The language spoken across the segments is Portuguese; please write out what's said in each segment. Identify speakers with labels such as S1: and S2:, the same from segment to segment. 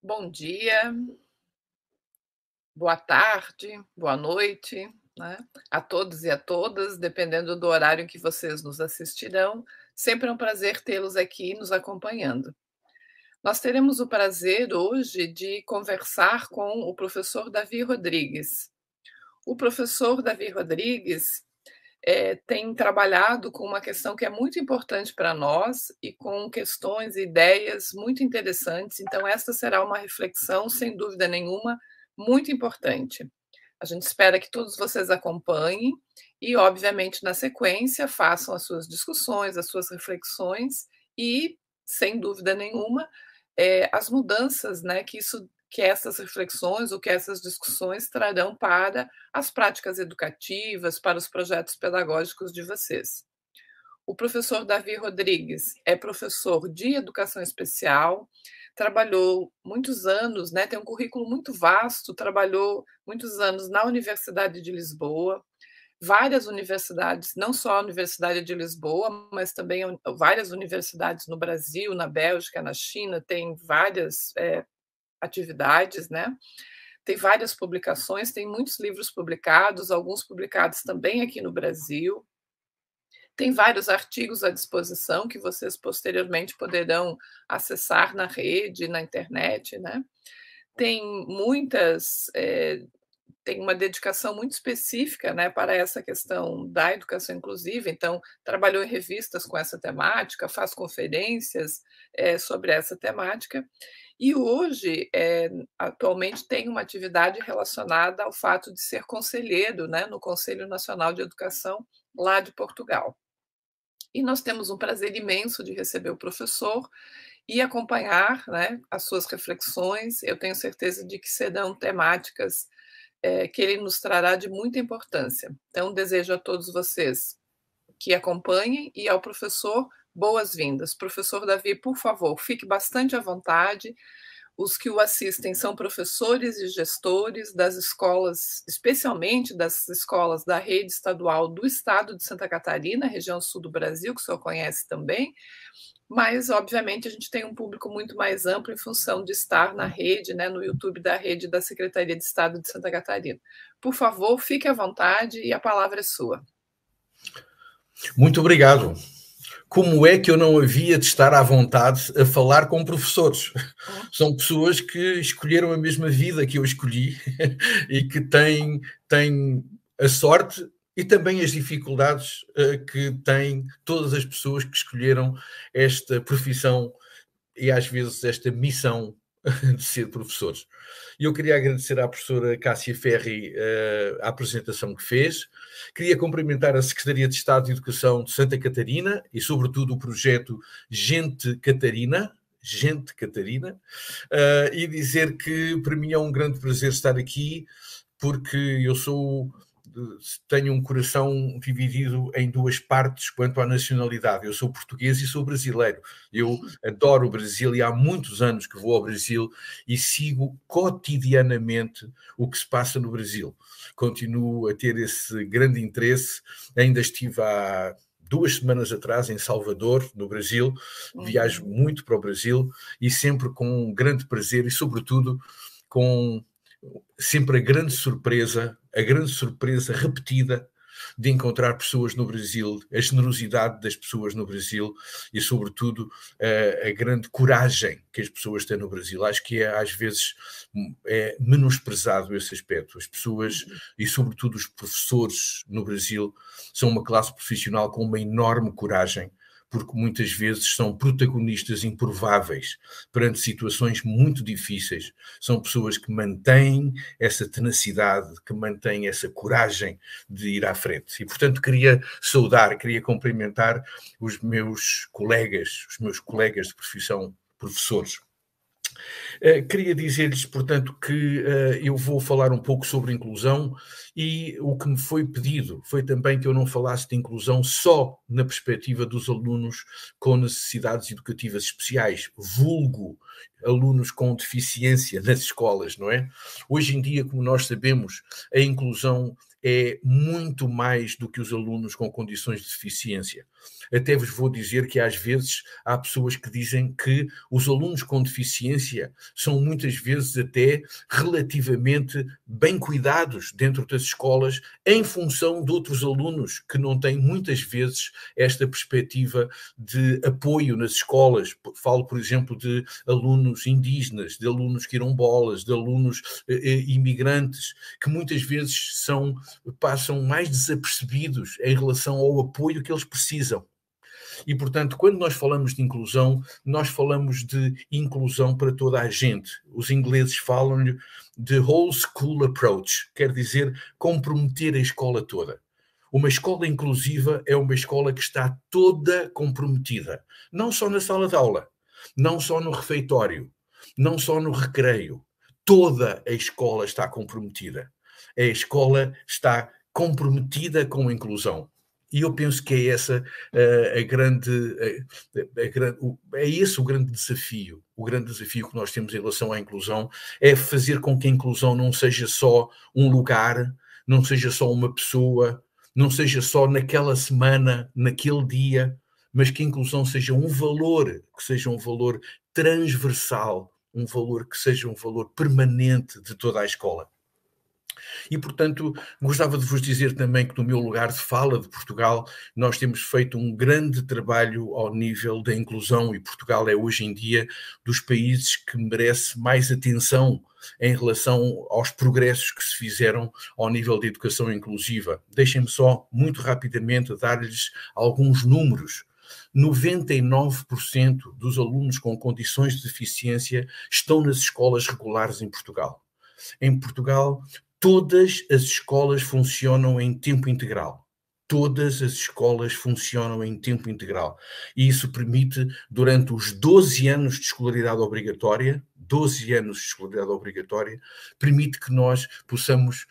S1: Bom dia, boa tarde, boa noite, né, a todos e a todas, dependendo do horário em que vocês nos assistirão. Sempre é um prazer tê-los aqui nos acompanhando. Nós teremos o prazer hoje de conversar com o professor Davi Rodrigues. O professor Davi Rodrigues tem trabalhado com uma questão que é muito importante para nós e com questões e ideias muito interessantes. Então, esta será uma reflexão, sem dúvida nenhuma, muito importante. A gente espera que todos vocês acompanhem e, obviamente, na sequência, façam as suas discussões, as suas reflexões e, sem dúvida nenhuma, as mudanças, né, que essas reflexões ou que essas discussões trarão para as práticas educativas, para os projetos pedagógicos de vocês. O professor Davi Rodrigues é professor de educação especial, trabalhou muitos anos, né, tem um currículo muito vasto, trabalhou muitos anos na Universidade de Lisboa, várias universidades, não só a Universidade de Lisboa, mas também várias universidades no Brasil, na Bélgica, na China, tem várias atividades, né? Tem várias publicações, tem muitos livros publicados, alguns publicados também aqui no Brasil. Tem vários artigos à disposição que vocês posteriormente poderão acessar na rede, na internet, né? Tem muitas, tem uma dedicação muito específica, né, para essa questão da educação inclusiva, então trabalhou em revistas com essa temática, faz conferências, sobre essa temática, e hoje, atualmente tem uma atividade relacionada ao fato de ser conselheiro, né, no Conselho Nacional de Educação, lá de Portugal. E nós temos um prazer imenso de receber o professor e acompanhar, né, as suas reflexões. Eu tenho certeza de que serão temáticas, que ele nos trará de muita importância. Então, desejo a todos vocês que acompanhem e ao professor boas-vindas. Professor Davi, por favor, fique bastante à vontade. Os que o assistem são professores e gestores das escolas, especialmente das escolas da rede estadual do estado de Santa Catarina, região sul do Brasil, que o senhor conhece também, mas, obviamente, a gente tem um público muito mais amplo em função de estar na rede, né, no YouTube da rede da Secretaria de Estado de Santa Catarina. Por favor, fique à vontade e a palavra é sua.
S2: Muito obrigado. Como é que eu não havia de estar à vontade a falar com professores? São pessoas que escolheram a mesma vida que eu escolhi e que têm a sorte e também as dificuldades que têm todas as pessoas que escolheram esta profissão e às vezes esta missão de ser professores. E eu queria agradecer à professora Cássia Ferri a apresentação que fez. Queria cumprimentar a Secretaria de Estado de Educação de Santa Catarina e, sobretudo, o projeto Gente Catarina, e dizer que para mim é um grande prazer estar aqui, porque tenho um coração dividido em duas partes quanto à nacionalidade. Eu sou português e sou brasileiro. Eu adoro o Brasil e há muitos anos que vou ao Brasil e sigo cotidianamente o que se passa no Brasil. Continuo a ter esse grande interesse. Ainda estive há 2 semanas atrás em Salvador, no Brasil. Viajo muito para o Brasil e sempre com um grande prazer e, sobretudo, com sempre a grande surpresa repetida de encontrar pessoas no Brasil, a generosidade das pessoas no Brasil e, sobretudo, a grande coragem que as pessoas têm no Brasil. Acho que às vezes é menosprezado esse aspecto. As pessoas e, sobretudo, os professores no Brasil são uma classe profissional com uma enorme coragem, porque muitas vezes são protagonistas improváveis perante situações muito difíceis. São pessoas que mantêm essa tenacidade, que mantêm essa coragem de ir à frente. E, portanto, queria cumprimentar os meus colegas de profissão, professores. Queria dizer-lhes, portanto, que eu vou falar um pouco sobre inclusão e o que me foi pedido foi também que eu não falasse de inclusão só na perspectiva dos alunos com necessidades educativas especiais, vulgo alunos com deficiência nas escolas, não é? Hoje em dia, como nós sabemos, a inclusão é muito mais do que os alunos com condições de deficiência. Até vos vou dizer que às vezes há pessoas que dizem que os alunos com deficiência são muitas vezes até relativamente bem cuidados dentro das escolas em função de outros alunos que não têm muitas vezes esta perspectiva de apoio nas escolas. Falo, por exemplo, de alunos indígenas, de alunos quilombolas, de alunos imigrantes, que muitas vezes passam mais desapercebidos em relação ao apoio que eles precisam. E, portanto, quando nós falamos de inclusão, nós falamos de inclusão para toda a gente. Os ingleses falam-lhe de whole school approach, quer dizer, comprometer a escola toda. Uma escola inclusiva é uma escola que está toda comprometida, não só na sala de aula, não só no refeitório, não só no recreio. Toda a escola está comprometida. A escola está comprometida com a inclusão. E eu penso que é essa é esse o grande desafio. O grande desafio que nós temos em relação à inclusão é fazer com que a inclusão não seja só um lugar, não seja só uma pessoa, não seja só naquela semana, naquele dia, mas que a inclusão seja um valor, que seja um valor transversal, um valor que seja um valor permanente de toda a escola. E, portanto, gostava de vos dizer também que no meu lugar de fala de Portugal, nós temos feito um grande trabalho ao nível da inclusão e Portugal é hoje em dia dos países que merece mais atenção em relação aos progressos que se fizeram ao nível da educação inclusiva. Deixem-me só, muito rapidamente, dar-lhes alguns números. 99% dos alunos com condições de deficiência estão nas escolas regulares em Portugal. Em Portugal, todas as escolas funcionam em tempo integral. Todas as escolas funcionam em tempo integral. E isso permite, durante os 12 anos de escolaridade obrigatória, 12 anos de escolaridade obrigatória, permite que nós possamos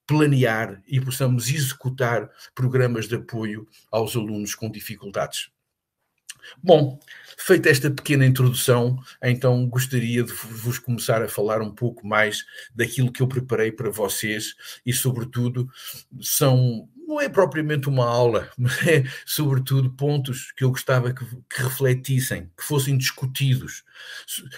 S2: planear e possamos executar programas de apoio aos alunos com dificuldades. Bom, feita esta pequena introdução, então gostaria de vos começar a falar um pouco mais daquilo que eu preparei para vocês e, sobretudo, não é propriamente uma aula, mas é, sobretudo, pontos que eu gostava que refletissem, que fossem discutidos.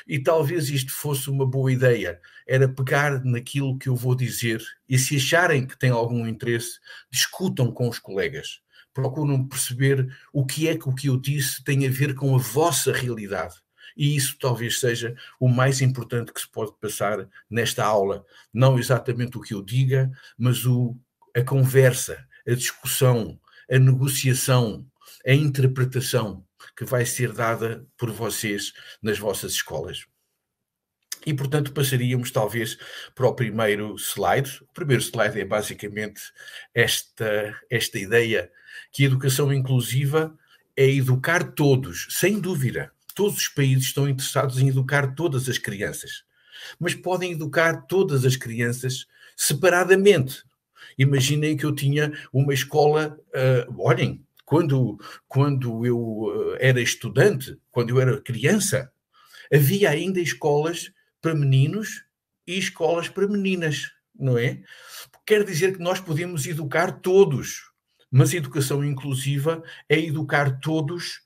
S2: E talvez isto fosse uma boa ideia, era pegar naquilo que eu vou dizer e, se acharem que têm algum interesse, discutam com os colegas. Procuram perceber o que eu disse tem a ver com a vossa realidade. E isso talvez seja o mais importante que se pode passar nesta aula. Não exatamente o que eu diga, mas a conversa, a discussão, a negociação, a interpretação que vai ser dada por vocês nas vossas escolas. E, portanto, passaríamos talvez para o primeiro slide. O primeiro slide é basicamente esta ideia que a educação inclusiva é educar todos, sem dúvida. Todos os países estão interessados em educar todas as crianças, mas podem educar todas as crianças separadamente. Imaginem que eu tinha uma escola, olhem, quando eu era estudante, quando eu era criança, havia ainda escolas para meninos e escolas para meninas, não é? Quer dizer que nós podemos educar todos, mas a educação inclusiva é educar todos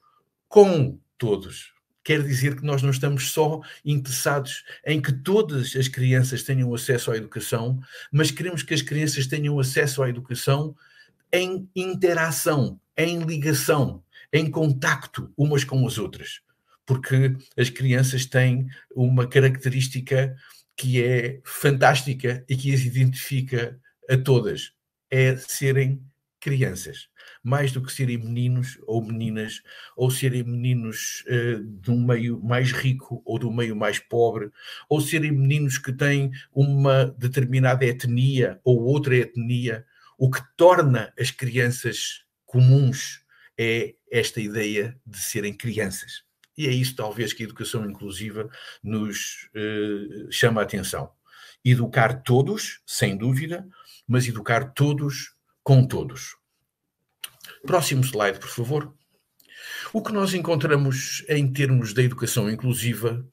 S2: com todos. Quer dizer que nós não estamos só interessados em que todas as crianças tenham acesso à educação, mas queremos que as crianças tenham acesso à educação em interação, em ligação, em contacto umas com as outras. Porque as crianças têm uma característica que é fantástica e que as identifica a todas, é serem crianças. Mais do que serem meninos ou meninas, ou serem meninos de um meio mais rico ou do meio mais pobre, ou serem meninos que têm uma determinada etnia ou outra etnia, o que torna as crianças comuns é esta ideia de serem crianças. E é isso, talvez, que a educação inclusiva nos chama a atenção. Educar todos, sem dúvida, mas educar todos com todos. Próximo slide, por favor. O que nós encontramos em termos da educação inclusiva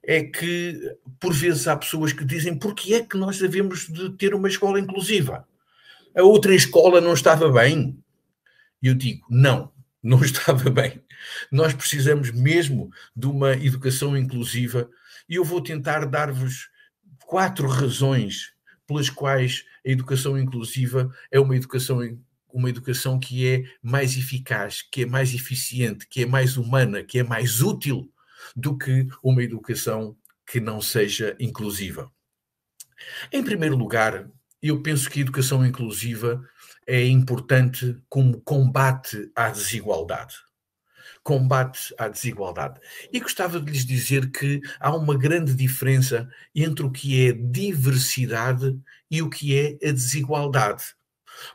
S2: é que, por vezes, há pessoas que dizem porque é que nós devemos de ter uma escola inclusiva? A outra escola não estava bem? E eu digo, não não estava bem. Nós precisamos mesmo de uma educação inclusiva e eu vou tentar dar-vos 4 razões pelas quais a educação inclusiva é uma educação que é mais eficaz, que é mais eficiente, que é mais humana, que é mais útil do que uma educação que não seja inclusiva. Em primeiro lugar, eu penso que a educação inclusiva é importante como combate à desigualdade. Combate à desigualdade. E gostava de lhes dizer que há uma grande diferença entre o que é diversidade e o que é a desigualdade.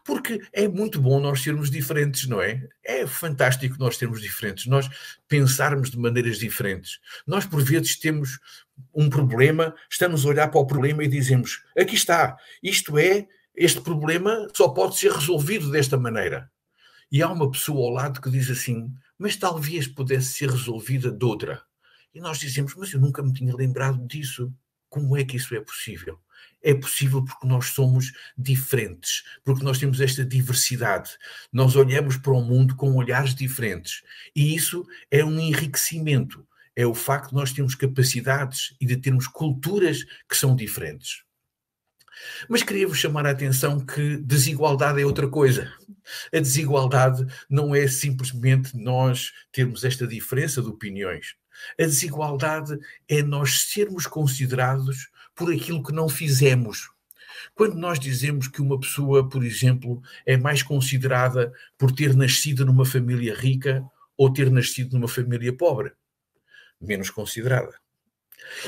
S2: Porque é muito bom nós sermos diferentes, não é? É fantástico nós sermos diferentes, nós pensarmos de maneiras diferentes. Nós, por vezes, temos um problema, estamos a olhar para o problema e dizemos: aqui está, este problema só pode ser resolvido desta maneira. E há uma pessoa ao lado que diz assim: mas talvez pudesse ser resolvida de outra. E nós dizemos: mas eu nunca me tinha lembrado disso. Como é que isso é possível? É possível porque nós somos diferentes, porque nós temos esta diversidade. Nós olhamos para o mundo com olhares diferentes. E isso é um enriquecimento. É o facto de nós termos capacidades e de termos culturas que são diferentes. Mas queria-vos chamar a atenção que desigualdade é outra coisa. A desigualdade não é simplesmente nós termos esta diferença de opiniões. A desigualdade é nós sermos considerados por aquilo que não fizemos. Quando nós dizemos que uma pessoa, por exemplo, é mais considerada por ter nascido numa família rica ou ter nascido numa família pobre, menos considerada.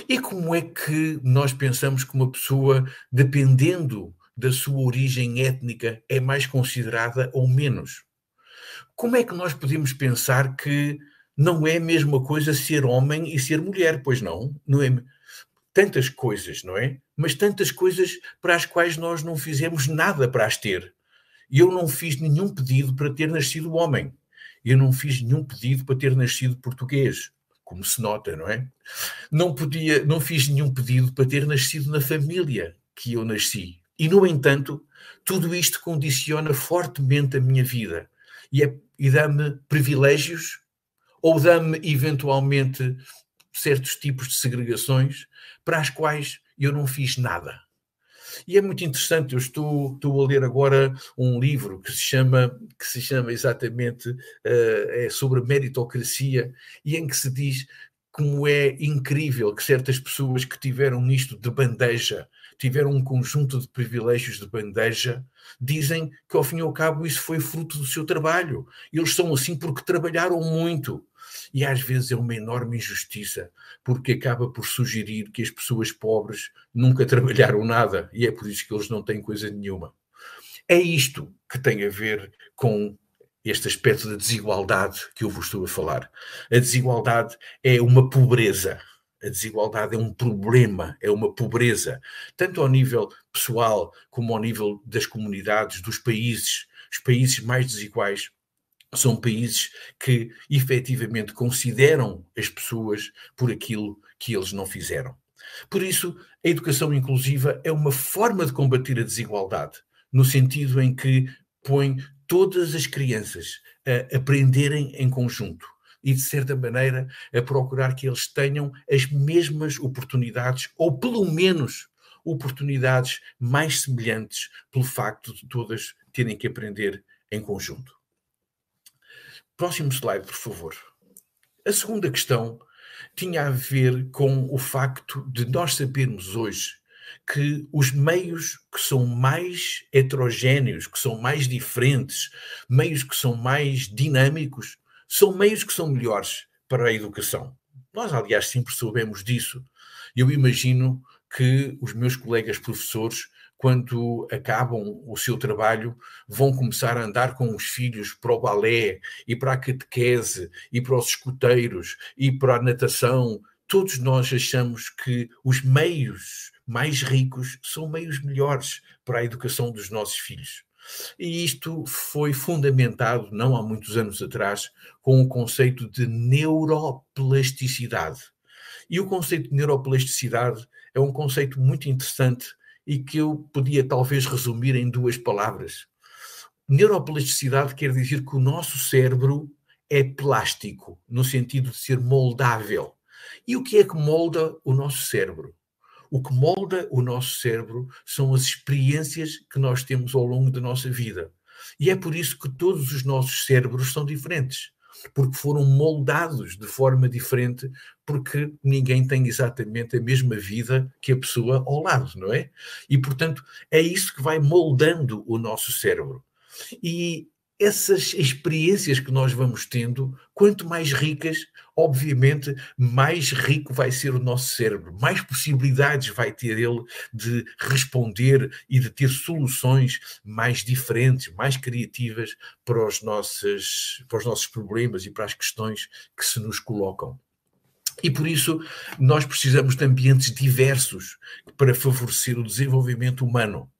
S2: E como é que nós pensamos que uma pessoa, dependendo da sua origem étnica, é mais considerada ou menos? Como é que nós podemos pensar que não é a mesma coisa ser homem e ser mulher? Pois não, não é tantas coisas, não é? Mas tantas coisas para as quais nós não fizemos nada para as ter. E eu não fiz nenhum pedido para ter nascido homem. Eu não fiz nenhum pedido para ter nascido português, como se nota, não é? Não fiz nenhum pedido para ter nascido na família que eu nasci. E, no entanto, tudo isto condiciona fortemente a minha vida e dá-me privilégios ou dá-me, eventualmente, certos tipos de segregações para as quais eu não fiz nada. E é muito interessante, eu estou a ler agora um livro que se chama exatamente sobre meritocracia, e em que se diz como é incrível que certas pessoas que tiveram isto de bandeja, tiveram um conjunto de privilégios de bandeja, dizem que ao fim e ao cabo isso foi fruto do seu trabalho. Eles são assim porque trabalharam muito. E às vezes é uma enorme injustiça, porque acaba por sugerir que as pessoas pobres nunca trabalharam nada e é por isso que eles não têm coisa nenhuma. É isto que tem a ver com este aspecto da desigualdade que eu vos estou a falar. A desigualdade é uma pobreza. A desigualdade é um problema, é uma pobreza, tanto ao nível pessoal como ao nível das comunidades, dos países. Os países mais desiguais são países que efetivamente consideram as pessoas por aquilo que eles não fizeram. Por isso, a educação inclusiva é uma forma de combater a desigualdade, no sentido em que põe todas as crianças a aprenderem em conjunto e, de certa maneira, a procurar que eles tenham as mesmas oportunidades, ou pelo menos oportunidades mais semelhantes, pelo facto de todas terem que aprender em conjunto. Próximo slide, por favor. A segunda questão tinha a ver com o facto de nós sabermos hoje que os meios que são mais heterogéneos, que são mais diferentes, meios que são mais dinâmicos, são meios que são melhores para a educação. Nós, aliás, sempre soubemos disso. Eu imagino que os meus colegas professores, quando acabam o seu trabalho, vão começar a andar com os filhos para o balé e para a catequese e para os escuteiros e para a natação. Todos nós achamos que os meios mais ricos são meios melhores para a educação dos nossos filhos. E isto foi fundamentado, não há muitos anos atrás, com o conceito de neuroplasticidade. E o conceito de neuroplasticidade é um conceito muito interessante e que eu podia talvez resumir em 2 palavras. Neuroplasticidade quer dizer que o nosso cérebro é plástico, no sentido de ser moldável. E o que é que molda o nosso cérebro? O que molda o nosso cérebro são as experiências que nós temos ao longo da nossa vida. E é por isso que todos os nossos cérebros são diferentes, porque foram moldados de forma diferente, porque ninguém tem exatamente a mesma vida que a pessoa ao lado, não é? E, portanto, é isso que vai moldando o nosso cérebro. E essas experiências que nós vamos tendo, quanto mais ricas, obviamente, mais rico vai ser o nosso cérebro, mais possibilidades vai ter ele de responder e de ter soluções mais diferentes, mais criativas para os nossos problemas e para as questões que se nos colocam. E por isso nós precisamos de ambientes diversos para favorecer o desenvolvimento humano.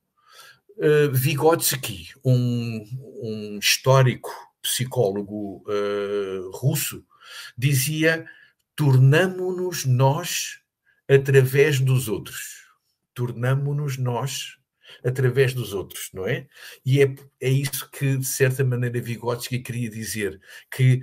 S2: Vygotsky, um histórico psicólogo russo, dizia: tornamo-nos nós através dos outros. Tornamo-nos nós através dos outros, não é? E é isso que, de certa maneira, Vygotsky queria dizer, que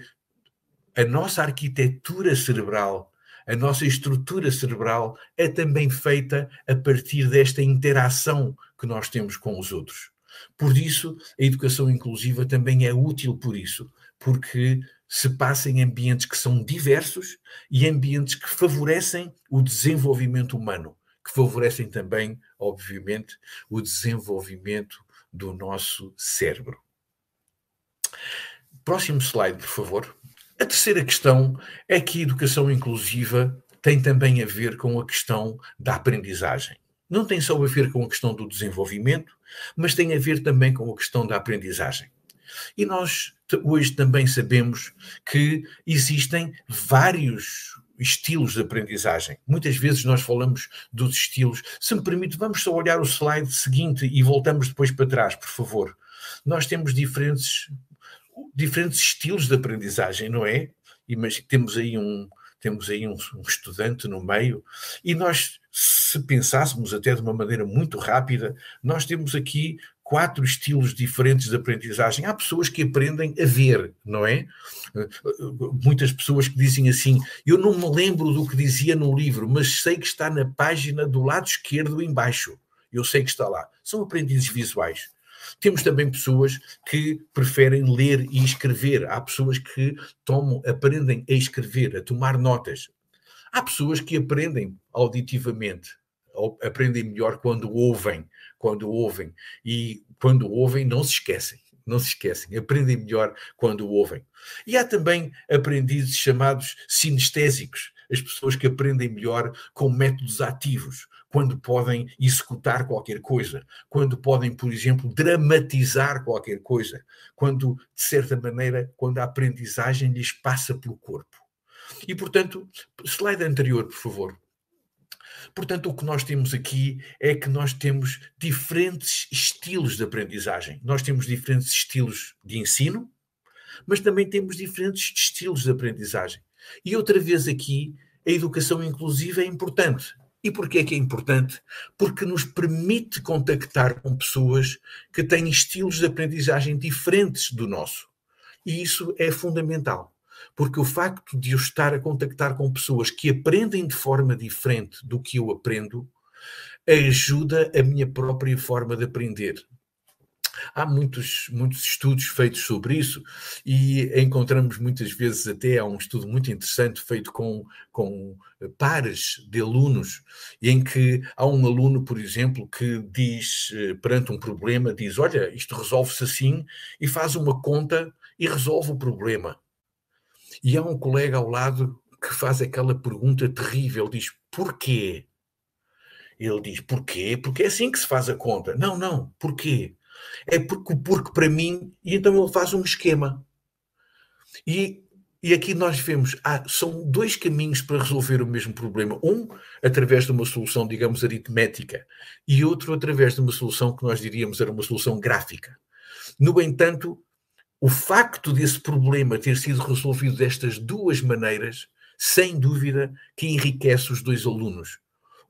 S2: a nossa arquitetura cerebral, a nossa estrutura cerebral é também feita a partir desta interação que nós temos com os outros. Por isso, a educação inclusiva também é útil por isso, porque se passa em ambientes que são diversos e ambientes que favorecem o desenvolvimento humano, que favorecem também, obviamente, o desenvolvimento do nosso cérebro. Próximo slide, por favor. A terceira questão é que a educação inclusiva tem também a ver com a questão da aprendizagem. Não tem só a ver com a questão do desenvolvimento, mas tem a ver também com a questão da aprendizagem. E nós hoje também sabemos que existem vários estilos de aprendizagem. Muitas vezes nós falamos dos estilos. Se me permite, vamos só olhar o slide seguinte e voltamos depois para trás, por favor. Nós temos diferentes estilos de aprendizagem, não é? Mas temos aí um estudante no meio, e nós, se pensássemos até de uma maneira muito rápida, nós temos aqui 4 estilos diferentes de aprendizagem. Há pessoas que aprendem a ver, não é? Muitas pessoas que dizem assim: eu não me lembro do que dizia no livro, mas sei que está na página do lado esquerdo em baixo. Eu sei que está lá. São aprendizes visuais. Temos também pessoas que preferem ler e escrever. Há pessoas que aprendem a escrever, a tomar notas. Há pessoas que aprendem auditivamente, aprendem melhor quando ouvem. E quando ouvem não se esquecem, aprendem melhor quando ouvem. E há também aprendizes chamados sinestésicos, as pessoas que aprendem melhor com métodos ativos, quando podem executar qualquer coisa, quando podem, por exemplo, dramatizar qualquer coisa, quando, de certa maneira, quando a aprendizagem lhes passa pelo corpo. E, portanto, slide anterior, por favor. Portanto, o que nós temos aqui é que nós temos diferentes estilos de aprendizagem. Nós temos diferentes estilos de ensino, mas também temos diferentes estilos de aprendizagem. E outra vez aqui, a educação inclusiva é importante. E porquê é que é importante? Porque nos permite contactar com pessoas que têm estilos de aprendizagem diferentes do nosso. E isso é fundamental. Porque o facto de eu estar a contactar com pessoas que aprendem de forma diferente do que eu aprendo, ajuda a minha própria forma de aprender. Há muitos estudos feitos sobre isso e encontramos muitas vezes, até há um estudo muito interessante feito com pares de alunos, em que há um aluno, por exemplo, que diz, perante um problema, diz: olha, isto resolve-se assim, e faz uma conta e resolve o problema. E há um colega ao lado que faz aquela pergunta terrível, diz: porquê? Ele diz: porquê? Porque é assim que se faz a conta. Não, porquê? É porque para mim, e então ele faz um esquema. E aqui nós vemos, são 2 caminhos para resolver o mesmo problema. Um, através de uma solução, digamos, aritmética, e outro, através de uma solução que nós diríamos era uma solução gráfica. No entanto, o facto desse problema ter sido resolvido destas 2 maneiras, sem dúvida que enriquece os 2 alunos.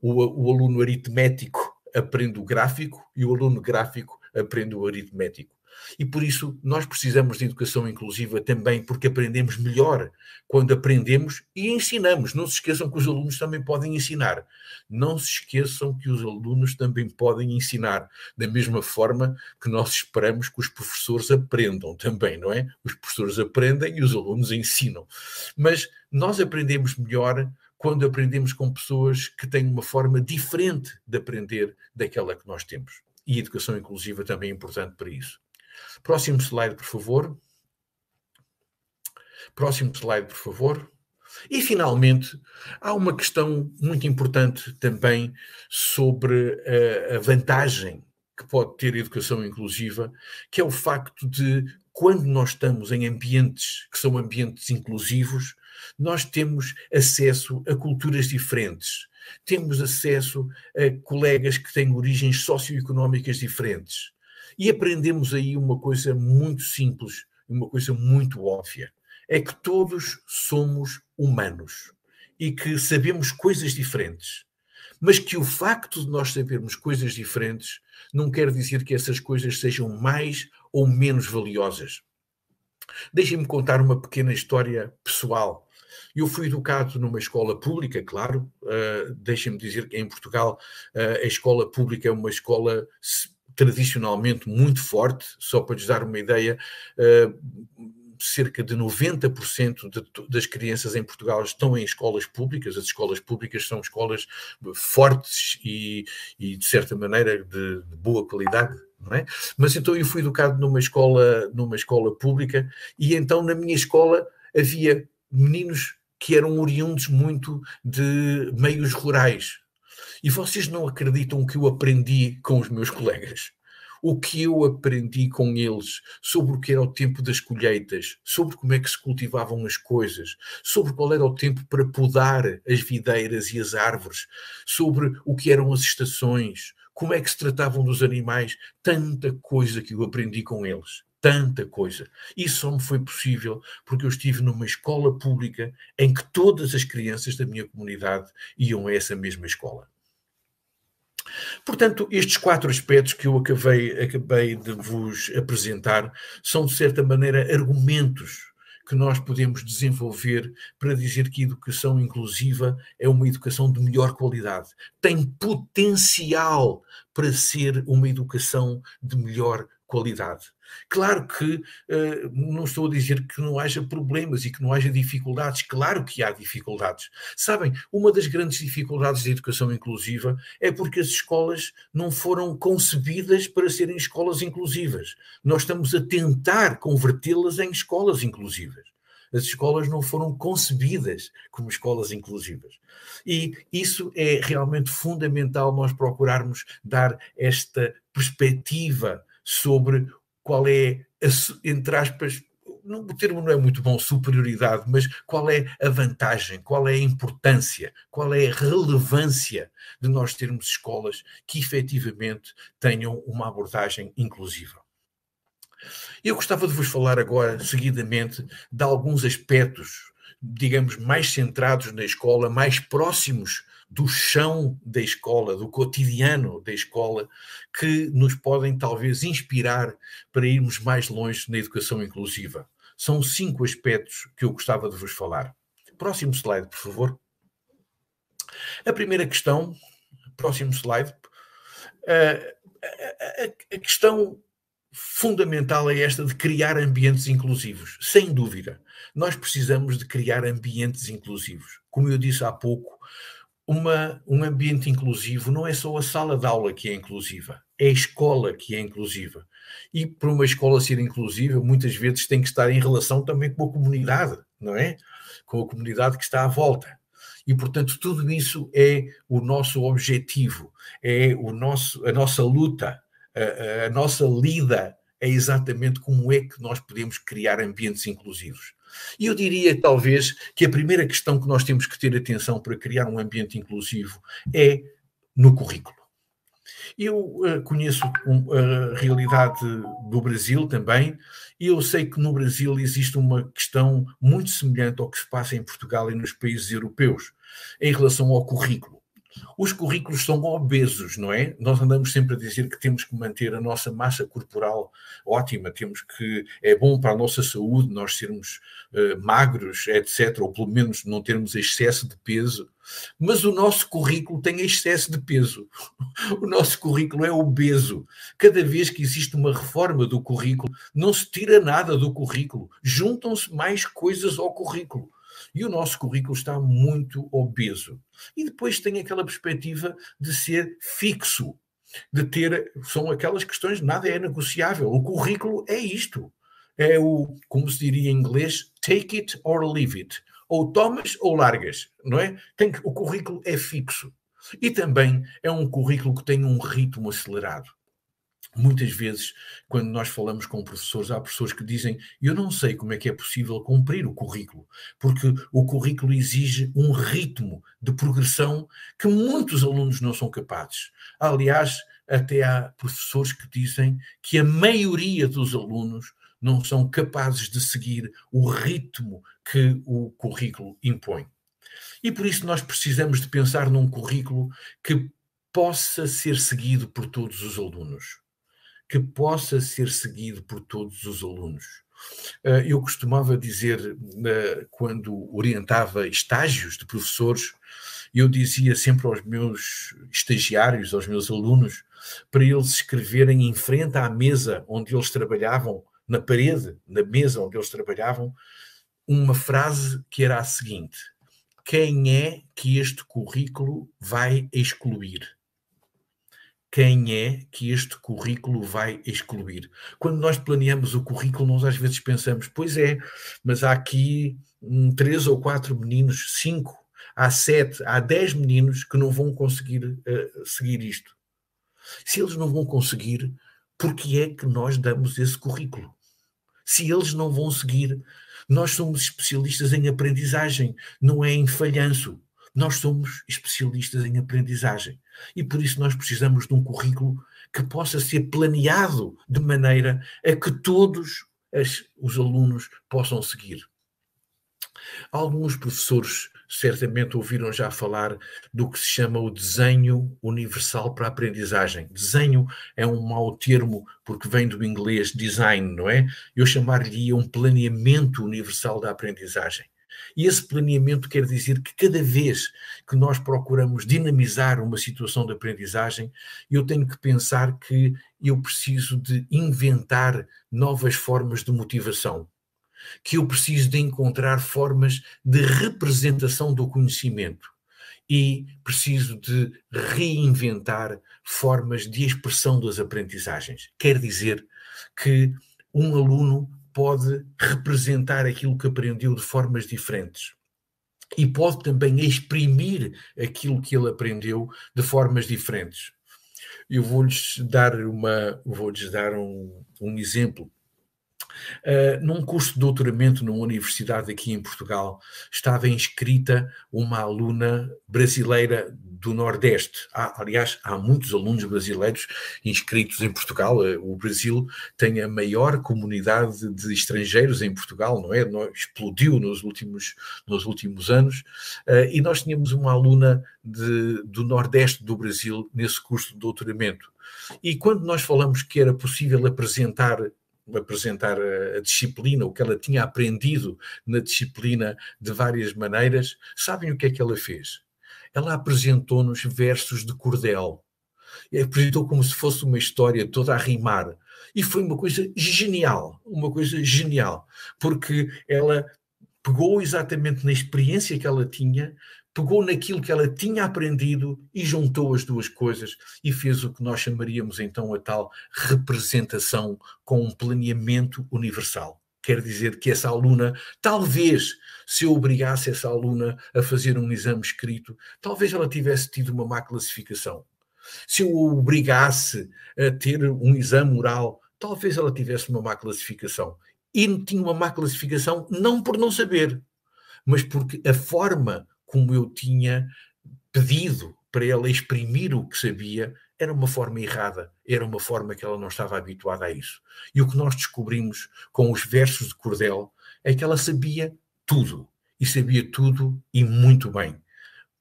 S2: O aluno aritmético aprende o gráfico e o aluno gráfico aprende o aritmético. E por isso nós precisamos de educação inclusiva também, porque aprendemos melhor quando aprendemos e ensinamos. Não se esqueçam que os alunos também podem ensinar. Não se esqueçam que os alunos também podem ensinar, da mesma forma que nós esperamos que os professores aprendam também, não é? Os professores aprendem e os alunos ensinam. Mas nós aprendemos melhor quando aprendemos com pessoas que têm uma forma diferente de aprender daquela que nós temos. E a educação inclusiva também é importante para isso. Próximo slide, por favor. Próximo slide, por favor. E, finalmente, há uma questão muito importante também sobre a vantagem que pode ter a educação inclusiva, que é o facto de, quando nós estamos em ambientes que são ambientes inclusivos, nós temos acesso a culturas diferentes, temos acesso a colegas que têm origens socioeconómicas diferentes. E aprendemos aí uma coisa muito simples, uma coisa muito óbvia. É que todos somos humanos e que sabemos coisas diferentes. Mas que o facto de nós sabermos coisas diferentes não quer dizer que essas coisas sejam mais ou menos valiosas. Deixem-me contar uma pequena história pessoal. Eu fui educado numa escola pública, claro. Deixem-me dizer que em Portugal a escola pública é uma escola tradicionalmente muito forte. Só para lhes dar uma ideia, cerca de 90% das crianças em Portugal estão em escolas públicas. As escolas públicas são escolas fortes e de certa maneira, de boa qualidade, não é? Mas então eu fui educado numa escola pública e então na minha escola havia meninos que eram oriundos muito de meios rurais. E vocês não acreditam o que eu aprendi com os meus colegas? O que eu aprendi com eles sobre o que era o tempo das colheitas, sobre como é que se cultivavam as coisas, sobre qual era o tempo para podar as videiras e as árvores, sobre o que eram as estações, como é que se tratavam dos animais, tanta coisa que eu aprendi com eles. Tanta coisa. Isso só me foi possível porque eu estive numa escola pública em que todas as crianças da minha comunidade iam a essa mesma escola. Portanto, estes 4 aspectos que eu acabei de vos apresentar são, de certa maneira, argumentos que nós podemos desenvolver para dizer que a educação inclusiva é uma educação de melhor qualidade. Tem potencial para ser uma educação de melhor qualidade. Claro que não estou a dizer que não haja problemas e que não haja dificuldades. Claro que há dificuldades. Sabem, uma das grandes dificuldades da educação inclusiva é porque as escolas não foram concebidas para serem escolas inclusivas. Nós estamos a tentar convertê-las em escolas inclusivas. As escolas não foram concebidas como escolas inclusivas. E isso é realmente fundamental, nós procurarmos dar esta perspectiva sobre qual é, entre aspas, o termo não é muito bom, superioridade, mas qual é a vantagem, qual é a importância, qual é a relevância de nós termos escolas que efetivamente tenham uma abordagem inclusiva. Eu gostava de vos falar agora, seguidamente, de alguns aspectos, digamos, mais centrados na escola, mais próximos do chão da escola, do cotidiano da escola, que nos podem talvez inspirar para irmos mais longe na educação inclusiva. São 5 aspectos que eu gostava de vos falar. Próximo slide, por favor. A primeira questão, próximo slide, a questão fundamental é esta de criar ambientes inclusivos. Sem dúvida, nós precisamos de criar ambientes inclusivos. Como eu disse há pouco, um ambiente inclusivo não é só a sala de aula que é inclusiva, é a escola que é inclusiva. E para uma escola ser inclusiva, muitas vezes tem que estar em relação também com a comunidade, não é? Com a comunidade que está à volta. E, portanto, tudo isso é o nosso objetivo, é a nossa luta, a nossa lida é exatamente como é que nós podemos criar ambientes inclusivos. E eu diria, talvez, que a primeira questão que nós temos que ter atenção para criar um ambiente inclusivo é no currículo. Eu conheço a realidade do Brasil também, e eu sei que no Brasil existe uma questão muito semelhante ao que se passa em Portugal e nos países europeus, em relação ao currículo. Os currículos são obesos, não é? Nós andamos sempre a dizer que temos que manter a nossa massa corporal ótima, é bom para a nossa saúde nós sermos magros, etc., ou pelo menos não termos excesso de peso, mas o nosso currículo tem excesso de peso. O nosso currículo é obeso. Cada vez que existe uma reforma do currículo, não se tira nada do currículo, juntam-se mais coisas ao currículo. E o nosso currículo está muito obeso. E depois tem aquela perspectiva de ser fixo, são aquelas questões, nada é negociável. O currículo é isto. É como se diria em inglês, take it or leave it. Ou tomas ou largas, não é? O currículo é fixo. E também é um currículo que tem um ritmo acelerado. Muitas vezes, quando nós falamos com professores, há professores que dizem: eu não sei como é que é possível cumprir o currículo, porque o currículo exige um ritmo de progressão que muitos alunos não são capazes. Aliás, até há professores que dizem que a maioria dos alunos não são capazes de seguir o ritmo que o currículo impõe. E por isso nós precisamos de pensar num currículo que possa ser seguido por todos os alunos. Que possa ser seguido por todos os alunos. Eu costumava dizer, quando orientava estágios de professores, eu dizia sempre aos meus estagiários, aos meus alunos, para eles escreverem em frente à mesa onde eles trabalhavam, na parede, na mesa onde eles trabalhavam, uma frase que era a seguinte: quem é que este currículo vai excluir? Quem é que este currículo vai excluir? Quando nós planeamos o currículo, nós às vezes pensamos, pois é, mas há aqui 3 ou 4 meninos, 5, há 7, há 10 meninos que não vão conseguir seguir isto. Se eles não vão conseguir, por que é que nós damos esse currículo? Se eles não vão seguir, nós somos especialistas em aprendizagem, não é em falhanço. Nós somos especialistas em aprendizagem e por isso nós precisamos de um currículo que possa ser planeado de maneira a que todos os alunos possam seguir. Alguns professores certamente ouviram já falar do que se chama o desenho universal para a aprendizagem. Desenho é um mau termo porque vem do inglês design, não é? Eu chamar-lhe um planeamento universal da aprendizagem. E esse planeamento quer dizer que cada vez que nós procuramos dinamizar uma situação de aprendizagem, eu tenho que pensar que eu preciso de inventar novas formas de motivação, que eu preciso de encontrar formas de representação do conhecimento e preciso de reinventar formas de expressão das aprendizagens. Quer dizer que um aluno pode representar aquilo que aprendeu de formas diferentes e pode também exprimir aquilo que ele aprendeu de formas diferentes. Eu vou-lhes dar um exemplo. Num curso de doutoramento numa universidade aqui em Portugal, estava inscrita uma aluna brasileira do Nordeste. Aliás, há muitos alunos brasileiros inscritos em Portugal. O Brasil tem a maior comunidade de estrangeiros em Portugal, não é? Explodiu nos últimos anos. E nós tínhamos uma aluna do Nordeste do Brasil nesse curso de doutoramento. E quando nós falamos que era possível apresentar a disciplina, o que ela tinha aprendido na disciplina de várias maneiras, sabem o que é que ela fez? Ela apresentou-nos versos de cordel. E apresentou como se fosse uma história toda a rimar. E foi uma coisa genial, porque ela pegou exatamente na experiência que ela tinha, pegou naquilo que ela tinha aprendido e juntou as duas coisas e fez o que nós chamaríamos então a tal representação com um planeamento universal. Quer dizer que essa aluna, talvez, se eu obrigasse essa aluna a fazer um exame escrito, talvez ela tivesse tido uma má classificação. Se eu a obrigasse a ter um exame oral, talvez ela tivesse uma má classificação. E tinha uma má classificação não por não saber, mas porque a forma como eu tinha pedido para ela exprimir o que sabia era uma forma errada, era uma forma que ela não estava habituada a isso. E o que nós descobrimos com os versos de cordel é que ela sabia tudo, e sabia tudo e muito bem.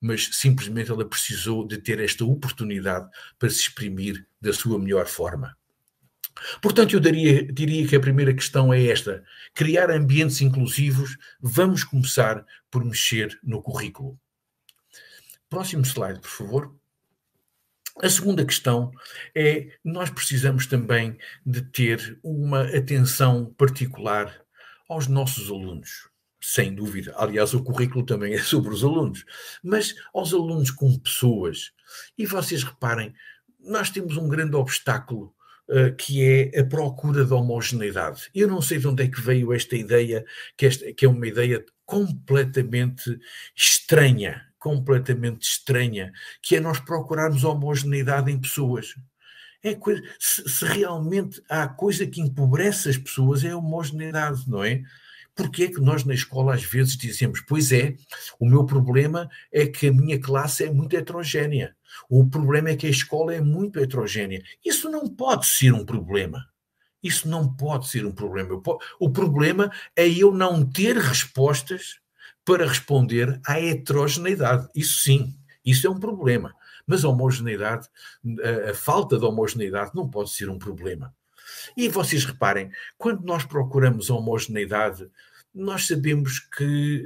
S2: mas simplesmente ela precisou de ter esta oportunidade para se exprimir da sua melhor forma. Portanto, eu diria que a primeira questão é esta: criar ambientes inclusivos. Vamos começar por mexer no currículo. Próximo slide, por favor. A segunda questão é: nós precisamos também de ter uma atenção particular aos nossos alunos. Sem dúvida. Aliás, o currículo também é sobre os alunos, mas aos alunos como pessoas. E vocês reparem, nós temos um grande obstáculo, que é a procura de homogeneidade. Eu não sei de onde é que veio esta ideia, que é uma ideia completamente estranha, que é nós procurarmos homogeneidade em pessoas. Se realmente há coisa que empobrece as pessoas, é a homogeneidade, não é? Porque é que nós na escola às vezes dizemos: pois é, o meu problema é que a minha classe é muito heterogénea. O problema é que a escola é muito heterogénea. Isso não pode ser um problema. Isso não pode ser um problema. O problema é eu não ter respostas para responder à heterogeneidade. Isso sim, isso é um problema. Mas a homogeneidade, a falta de homogeneidade não pode ser um problema. E vocês reparem, quando nós procuramos a homogeneidade, nós sabemos que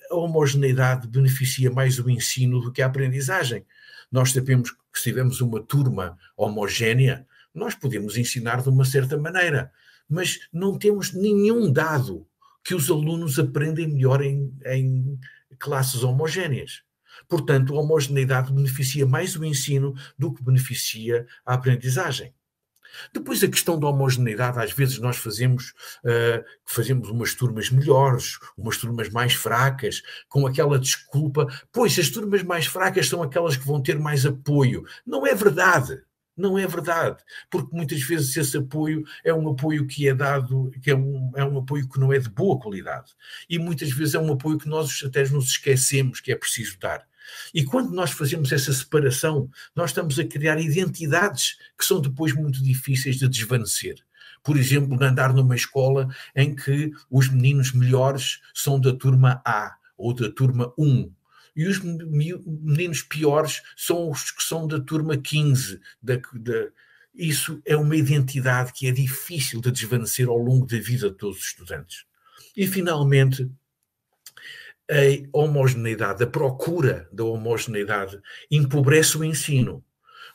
S2: a homogeneidade beneficia mais o ensino do que a aprendizagem. Nós sabemos que se tivermos uma turma homogénea, nós podemos ensinar de uma certa maneira, mas não temos nenhum dado que os alunos aprendem melhor em classes homogéneas. Portanto, a homogeneidade beneficia mais o ensino do que beneficia a aprendizagem. Depois a questão da homogeneidade, às vezes nós fazemos umas turmas melhores, umas turmas mais fracas, com aquela desculpa: pois as turmas mais fracas são aquelas que vão ter mais apoio. Não é verdade. Não é verdade, porque muitas vezes esse apoio é um apoio que é dado, que é um apoio que não é de boa qualidade. E muitas vezes é um apoio que nós até nos esquecemos que é preciso dar. E quando nós fazemos essa separação, nós estamos a criar identidades que são depois muito difíceis de desvanecer. Por exemplo, de andar numa escola em que os meninos melhores são da turma A ou da turma 1. E os meninos piores são os que são da turma 15. Isso é uma identidade que é difícil de desvanecer ao longo da vida de todos os estudantes. E, finalmente, a homogeneidade, a procura da homogeneidade empobrece o ensino.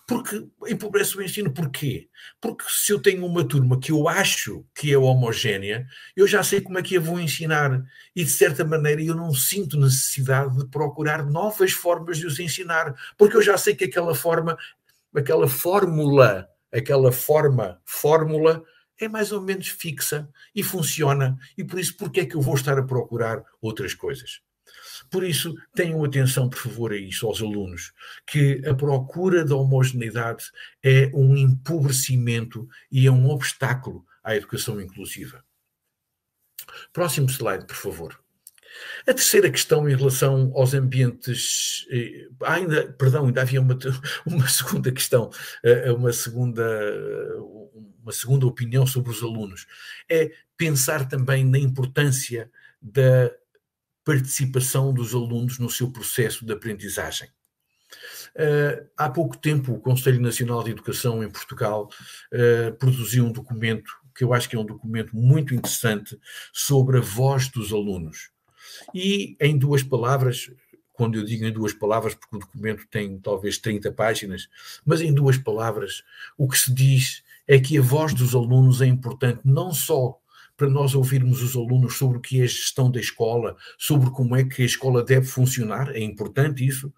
S2: Porque empobrece o ensino porquê? Porque se eu tenho uma turma que eu acho que é homogénea, eu já sei como é que a vou ensinar e, de certa maneira, eu não sinto necessidade de procurar novas formas de os ensinar, porque eu já sei que aquela fórmula é mais ou menos fixa e funciona, e por isso porque é que eu vou estar a procurar outras coisas? Por isso, tenham atenção, por favor, a isso, aos alunos, que a procura da homogeneidade é um empobrecimento e é um obstáculo à educação inclusiva. Próximo slide, por favor. A terceira questão em relação aos ambientes... ainda havia uma segunda questão, uma segunda opinião sobre os alunos. É pensar também na importância da participação dos alunos no seu processo de aprendizagem. Há pouco tempo, o Conselho Nacional de Educação em Portugal produziu um documento, que eu acho que é um documento muito interessante, sobre a voz dos alunos. E, em 2 palavras, quando eu digo em 2 palavras, porque o documento tem talvez 30 páginas, mas em 2 palavras, o que se diz é que a voz dos alunos é importante não só para nós ouvirmos os alunos sobre o que é a gestão da escola, sobre como é que a escola deve funcionar, é importante isso,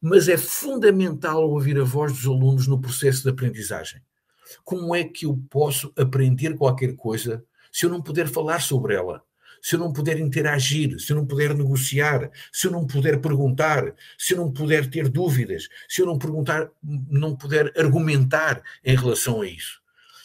S2: mas é fundamental ouvir a voz dos alunos no processo de aprendizagem. Como é que eu posso aprender qualquer coisa se eu não puder falar sobre ela? Se eu não puder interagir, se eu não puder negociar, se eu não puder perguntar, se eu não puder ter dúvidas, se eu não puder argumentar em relação a isso?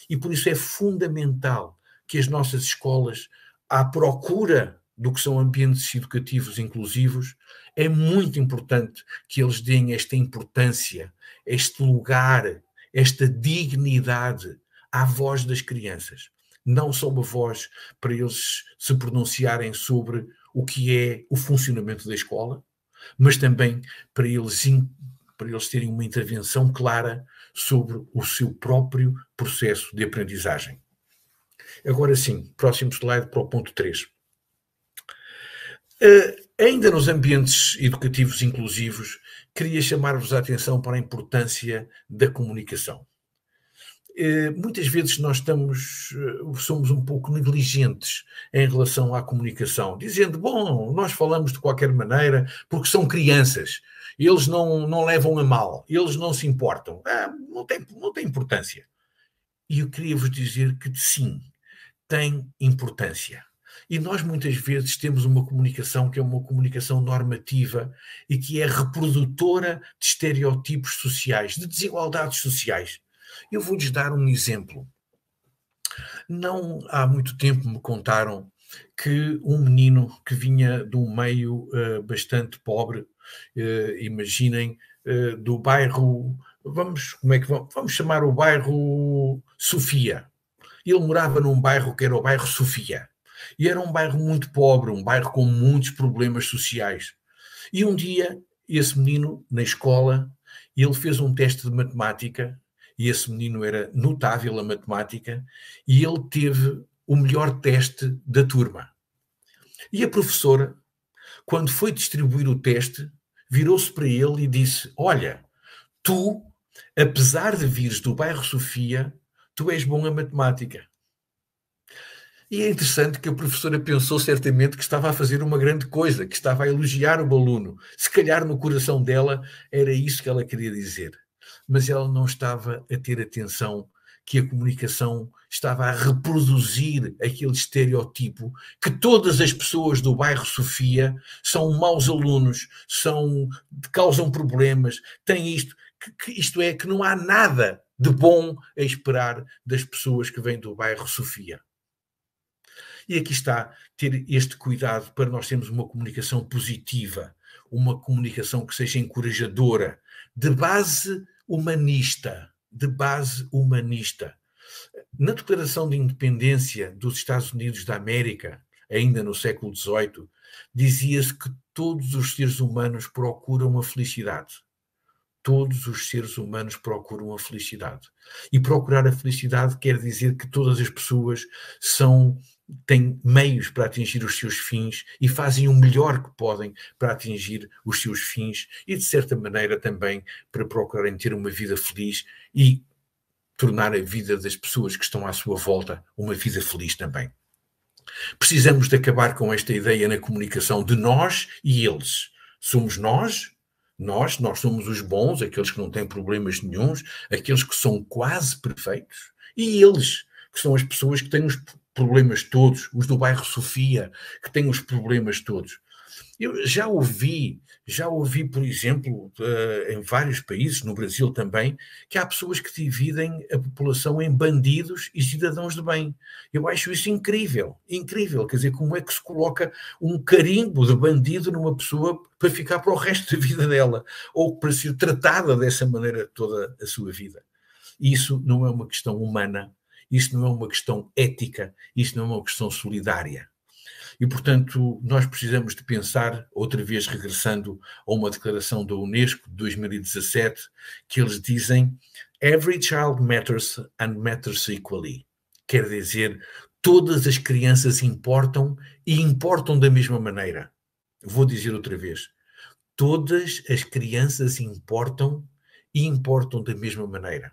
S2: E por isso é fundamental que as nossas escolas, à procura do que são ambientes educativos inclusivos, é muito importante que eles deem esta importância, este lugar, esta dignidade à voz das crianças. Não só uma voz para eles se pronunciarem sobre o que é o funcionamento da escola, mas também para eles terem uma intervenção clara sobre o seu próprio processo de aprendizagem. Agora sim, próximo slide para o ponto 3. Ainda nos ambientes educativos inclusivos, queria chamar-vos a atenção para a importância da comunicação. Muitas vezes nós somos um pouco negligentes em relação à comunicação, dizendo, bom, nós falamos de qualquer maneira porque são crianças, eles não levam a mal, eles não se importam, não tem importância. E eu queria vos dizer que sim, tem importância. E nós muitas vezes temos uma comunicação que é uma comunicação normativa e que é reprodutora de estereótipos sociais, de desigualdades sociais. Eu vou-lhes dar um exemplo. Não há muito tempo me contaram que um menino que vinha de um meio bastante pobre, imaginem, do bairro, vamos chamar o bairro Sofia. Ele morava num bairro que era o bairro Sofia. E era um bairro muito pobre, um bairro com muitos problemas sociais. E um dia, esse menino, na escola, ele fez um teste de matemática, e esse menino era notável a matemática, e ele teve o melhor teste da turma. E a professora, quando foi distribuir o teste, virou-se para ele e disse, olha, tu, apesar de vires do bairro Sofia, tu és bom a matemática. E é interessante que a professora pensou certamente que estava a fazer uma grande coisa, que estava a elogiar o aluno. Se calhar no coração dela era isso que ela queria dizer. Mas ela não estava a ter atenção que a comunicação estava a reproduzir aquele estereotipo que todas as pessoas do bairro Sofia são maus alunos, causam problemas, têm isto, isto é, que não há nada de bom a esperar das pessoas que vêm do bairro Sofia. E aqui está, ter este cuidado para nós termos uma comunicação positiva, uma comunicação que seja encorajadora, de base humanista, Na Declaração de Independência dos Estados Unidos da América, ainda no século XVIII, dizia-se que todos os seres humanos procuram a felicidade. Todos os seres humanos procuram a felicidade. E procurar a felicidade quer dizer que todas as pessoas têm meios para atingir os seus fins e fazem o melhor que podem para atingir os seus fins e, de certa maneira, também para procurarem ter uma vida feliz e tornar a vida das pessoas que estão à sua volta uma vida feliz também. Precisamos de acabar com esta ideia na comunicação de nós e eles. Somos nós somos os bons, aqueles que não têm problemas nenhuns, aqueles que são quase perfeitos, e eles, que são as pessoas que têm os problemas todos, os do bairro Sofia, que têm os problemas todos. Eu já ouvi, por exemplo, em vários países, no Brasil também, que há pessoas que dividem a população em bandidos e cidadãos de bem. Eu acho isso incrível, quer dizer, como é que se coloca um carimbo de bandido numa pessoa para ficar para o resto da vida dela, ou para ser tratada dessa maneira toda a sua vida. Isso não é uma questão humana, isso não é uma questão ética, isso não é uma questão solidária. E, portanto, nós precisamos de pensar, outra vez regressando a uma declaração da Unesco de 2017, que eles dizem "Every child matters and matters equally". Quer dizer, todas as crianças importam e importam da mesma maneira. Vou dizer outra vez. Todas as crianças importam e importam da mesma maneira.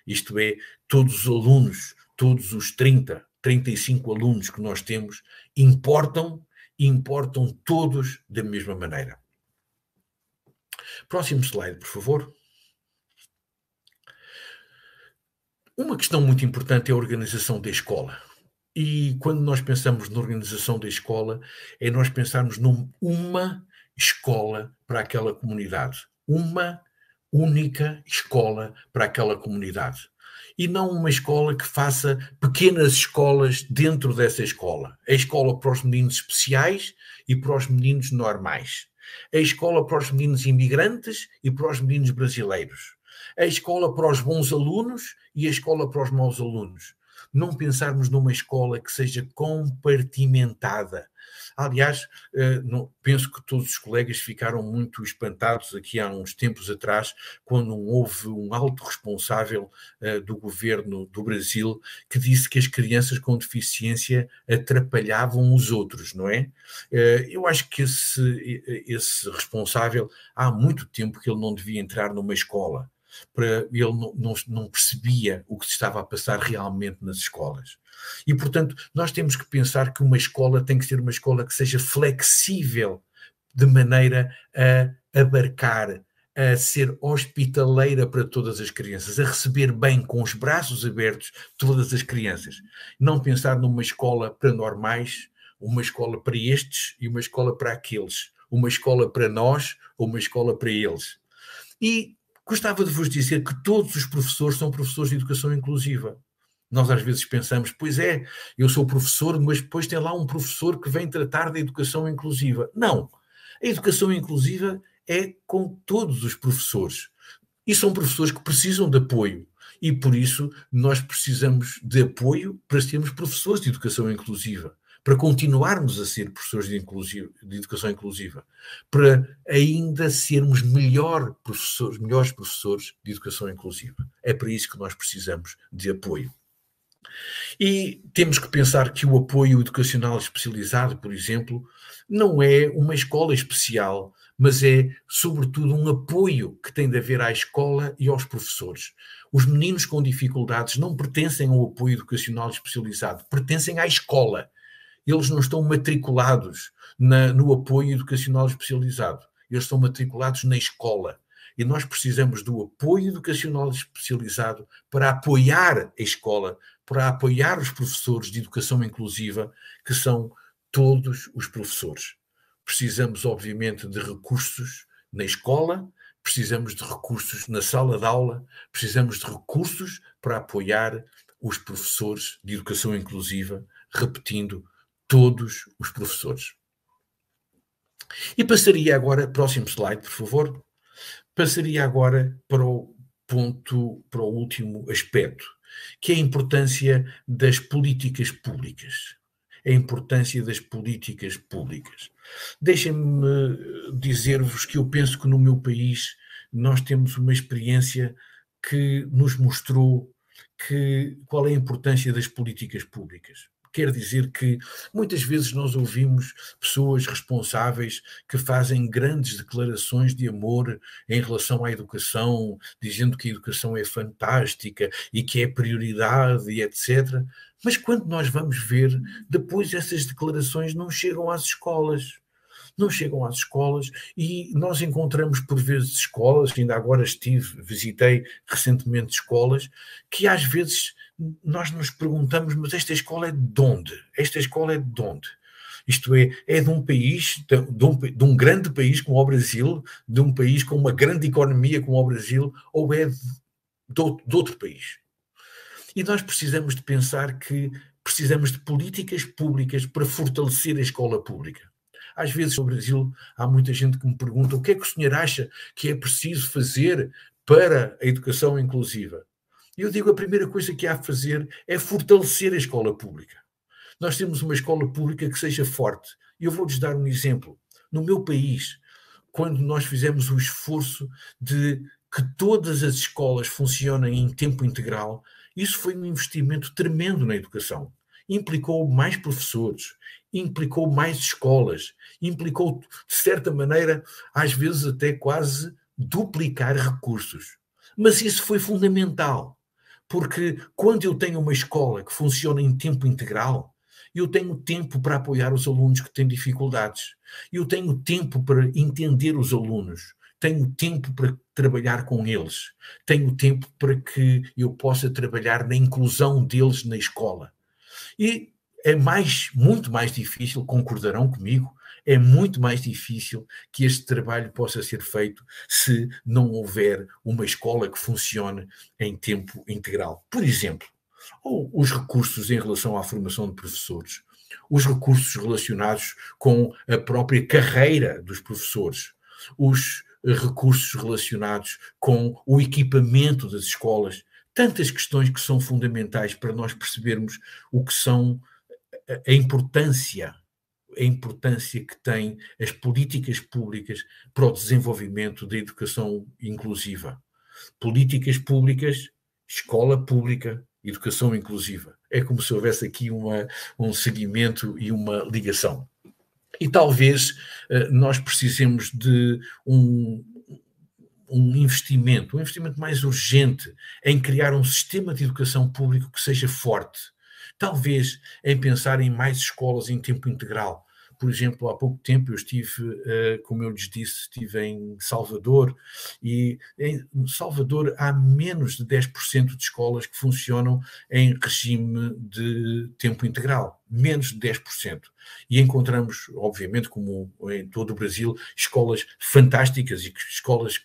S2: Isto é, todos os alunos, todos os 35 alunos que nós temos, importam todos da mesma maneira. Próximo slide, por favor. Uma questão muito importante é a organização da escola. E quando nós pensamos na organização da escola, é nós pensarmos numa escola para aquela comunidade. Uma única escola para aquela comunidade. E não uma escola que faça pequenas escolas dentro dessa escola. A escola para os meninos especiais e para os meninos normais. A escola para os meninos imigrantes e para os meninos brasileiros. A escola para os bons alunos e a escola para os maus alunos. não pensarmos numa escola que seja compartimentada. Aliás, penso que todos os colegas ficaram muito espantados aqui há uns tempos atrás, quando houve um alto responsável do governo do Brasil que disse que as crianças com deficiência atrapalhavam os outros, não é? Eu acho que esse responsável, há muito tempo que ele não devia entrar numa escola. Ele não percebia o que se estava a passar realmente nas escolas. E, portanto, nós temos que pensar que uma escola tem que ser uma escola que seja flexível, de maneira a abarcar, a ser hospitaleira para todas as crianças, a receber bem, com os braços abertos, todas as crianças. Não pensar numa escola para normais, uma escola para estes e uma escola para aqueles, uma escola para nós ou uma escola para eles. E gostava de vos dizer que todos os professores são professores de educação inclusiva. Nós às vezes pensamos, pois é, eu sou professor, mas depois tem lá um professor que vem tratar da educação inclusiva. Não, a educação inclusiva é com todos os professores. E são professores que precisam de apoio. E por isso nós precisamos de apoio para sermos professores de educação inclusiva, para continuarmos a ser professores de educação inclusiva, para ainda sermos melhores professores de educação inclusiva. É para isso que nós precisamos de apoio. E temos que pensar que o apoio educacional especializado, por exemplo, não é uma escola especial, mas é, sobretudo, um apoio que tem de haver à escola e aos professores. Os meninos com dificuldades não pertencem ao apoio educacional especializado, pertencem à escola. Eles não estão matriculados no apoio educacional especializado, eles estão matriculados na escola. E nós precisamos do apoio educacional especializado para apoiar a escola, para apoiar os professores de educação inclusiva, que são todos os professores. Precisamos, obviamente, de recursos na escola, precisamos de recursos na sala de aula, precisamos de recursos para apoiar os professores de educação inclusiva, repetindo, todos os professores. E passaria agora, próximo slide, por favor, passaria agora para o último aspecto, que é a importância das políticas públicas. A importância das políticas públicas. Deixem-me dizer-vos que eu penso que no meu país nós temos uma experiência que nos mostrou qual é a importância das políticas públicas. Quer dizer que muitas vezes nós ouvimos pessoas responsáveis que fazem grandes declarações de amor em relação à educação, dizendo que a educação é fantástica e que é prioridade e etc. Mas quando nós vamos ver, depois essas declarações não chegam às escolas. Não chegam às escolas e nós encontramos por vezes escolas, ainda agora visitei recentemente escolas, que às vezes nós nos perguntamos, mas esta escola é de onde? Esta escola é de onde? Isto é de um país, de um grande país como o Brasil, de um país com uma grande economia como o Brasil, ou é de outro país? E nós precisamos de pensar que precisamos de políticas públicas para fortalecer a escola pública. Às vezes no Brasil há muita gente que me pergunta o que é que o senhor acha que é preciso fazer para a educação inclusiva? E eu digo, a primeira coisa que há a fazer é fortalecer a escola pública. Nós temos uma escola pública que seja forte. E eu vou-lhes dar um exemplo. No meu país, quando nós fizemos o esforço de que todas as escolas funcionem em tempo integral, isso foi um investimento tremendo na educação. Implicou mais professores, implicou mais escolas, implicou, de certa maneira, às vezes até quase duplicar recursos. Mas isso foi fundamental, porque quando eu tenho uma escola que funciona em tempo integral, eu tenho tempo para apoiar os alunos que têm dificuldades, eu tenho tempo para entender os alunos, tenho tempo para trabalhar com eles, tenho tempo para que eu possa trabalhar na inclusão deles na escola. E é muito mais difícil, concordarão comigo, é muito mais difícil que este trabalho possa ser feito se não houver uma escola que funcione em tempo integral. Por exemplo, ou os recursos em relação à formação de professores, os recursos relacionados com a própria carreira dos professores, os recursos relacionados com o equipamento das escolas, tantas questões que são fundamentais para nós percebermos o que são a importância, a importância que têm as políticas públicas para o desenvolvimento da educação inclusiva. Políticas públicas, escola pública, educação inclusiva. É como se houvesse aqui um seguimento e uma ligação. E talvez nós precisemos de um investimento mais urgente em criar um sistema de educação público que seja forte. Talvez em pensar em mais escolas em tempo integral. Por exemplo, há pouco tempo eu estive, como eu lhes disse, estive em Salvador, e em Salvador há menos de 10% de escolas que funcionam em regime de tempo integral. Menos de 10%. E encontramos, obviamente, como em todo o Brasil, escolas fantásticas e escolas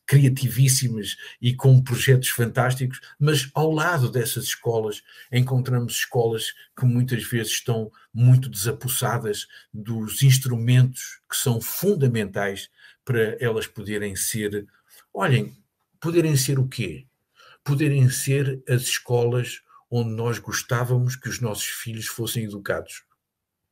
S2: criativíssimas e com projetos fantásticos, mas ao lado dessas escolas encontramos escolas que muitas vezes estão muito desapossadas dos instrumentos que são fundamentais para elas poderem ser, olhem, poderem ser o quê? Poderem ser as escolas onde nós gostávamos que os nossos filhos fossem educados.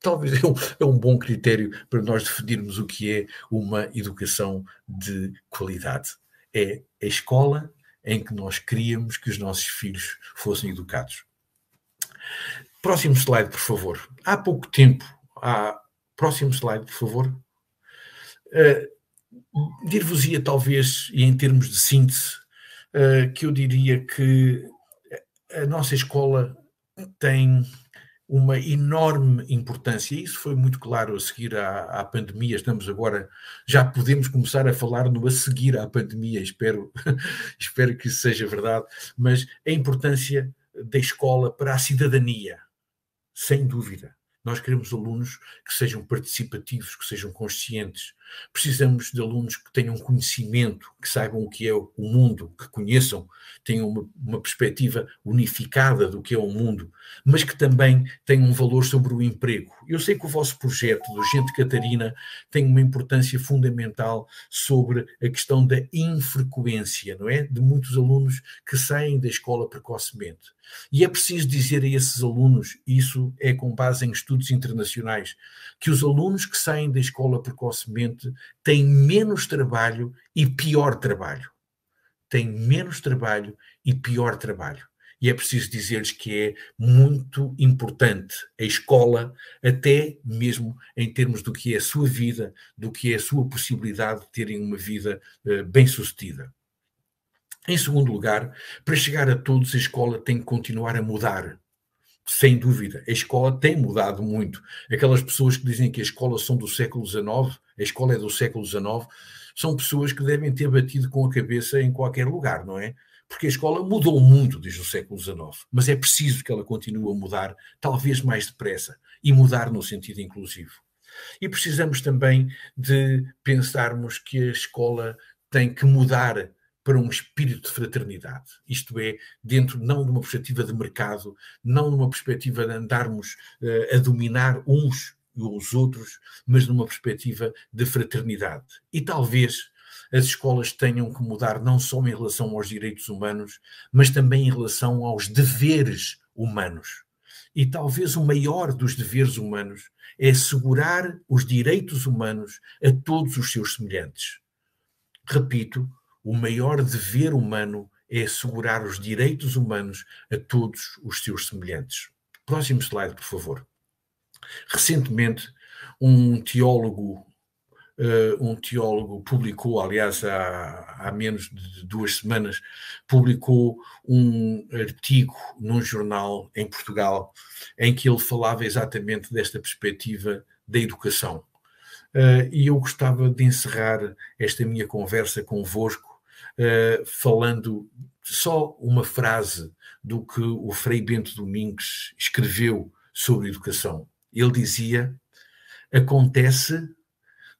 S2: Talvez é um bom critério para nós definirmos o que é uma educação de qualidade. É a escola em que nós queríamos que os nossos filhos fossem educados. Próximo slide, por favor. Há pouco tempo, próximo slide, por favor. Dir-vos-ia talvez, e em termos de síntese, que eu diria que a nossa escola tem uma enorme importância, e isso foi muito claro a seguir à pandemia. Estamos agora, já podemos começar a falar no a seguir à pandemia, espero que isso seja verdade, mas a importância da escola para a cidadania, sem dúvida. Nós queremos alunos que sejam participativos, que sejam conscientes. Precisamos de alunos que tenham conhecimento, que saibam o que é o mundo, que conheçam, tenham uma perspectiva unificada do que é o mundo, mas que também tenham um valor sobre o emprego. Eu sei que o vosso projeto do Gente Catarina tem uma importância fundamental sobre a questão da infrequência, não é? De muitos alunos que saem da escola precocemente. E é preciso dizer a esses alunos, isso é com base em estudos internacionais, que os alunos que saem da escola precocemente têm menos trabalho e pior trabalho. Têm menos trabalho e pior trabalho. E é preciso dizer-lhes que é muito importante a escola, até mesmo em termos do que é a sua vida, do que é a sua possibilidade de terem uma vida bem-sucedida. Em segundo lugar, para chegar a todos, a escola tem que continuar a mudar. Sem dúvida, a escola tem mudado muito. Aquelas pessoas que dizem que a escola são do século XIX, a escola é do século XIX, são pessoas que devem ter batido com a cabeça em qualquer lugar, não é? Porque a escola mudou muito desde o século XIX, mas é preciso que ela continue a mudar, talvez mais depressa, e mudar no sentido inclusivo. E precisamos também de pensarmos que a escola tem que mudar para um espírito de fraternidade. Isto é, dentro não de uma perspectiva de mercado, não numa perspectiva de andarmos a dominar uns e os outros, mas numa perspectiva de fraternidade. E talvez as escolas tenham que mudar não só em relação aos direitos humanos, mas também em relação aos deveres humanos. E talvez o maior dos deveres humanos é assegurar os direitos humanos a todos os seus semelhantes. Repito, o maior dever humano é assegurar os direitos humanos a todos os seus semelhantes. Próximo slide, por favor. Recentemente, um teólogo publicou, aliás, há menos de 2 semanas, publicou um artigo num jornal em Portugal em que ele falava exatamente desta perspectiva da educação. E eu gostava de encerrar esta minha conversa convosco falando só uma frase do que o Frei Bento Domingues escreveu sobre educação. Ele dizia: acontece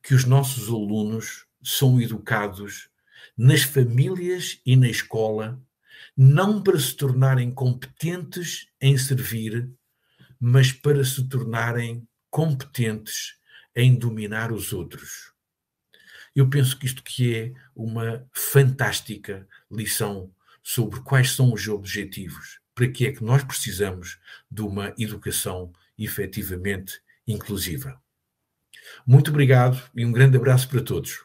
S2: que os nossos alunos são educados nas famílias e na escola, não para se tornarem competentes em servir, mas para se tornarem competentes em dominar os outros. Eu penso que isto que é uma fantástica lição sobre quais são os objetivos, para que é que nós precisamos de uma educação efetivamente inclusiva. Muito obrigado e um grande abraço para todos.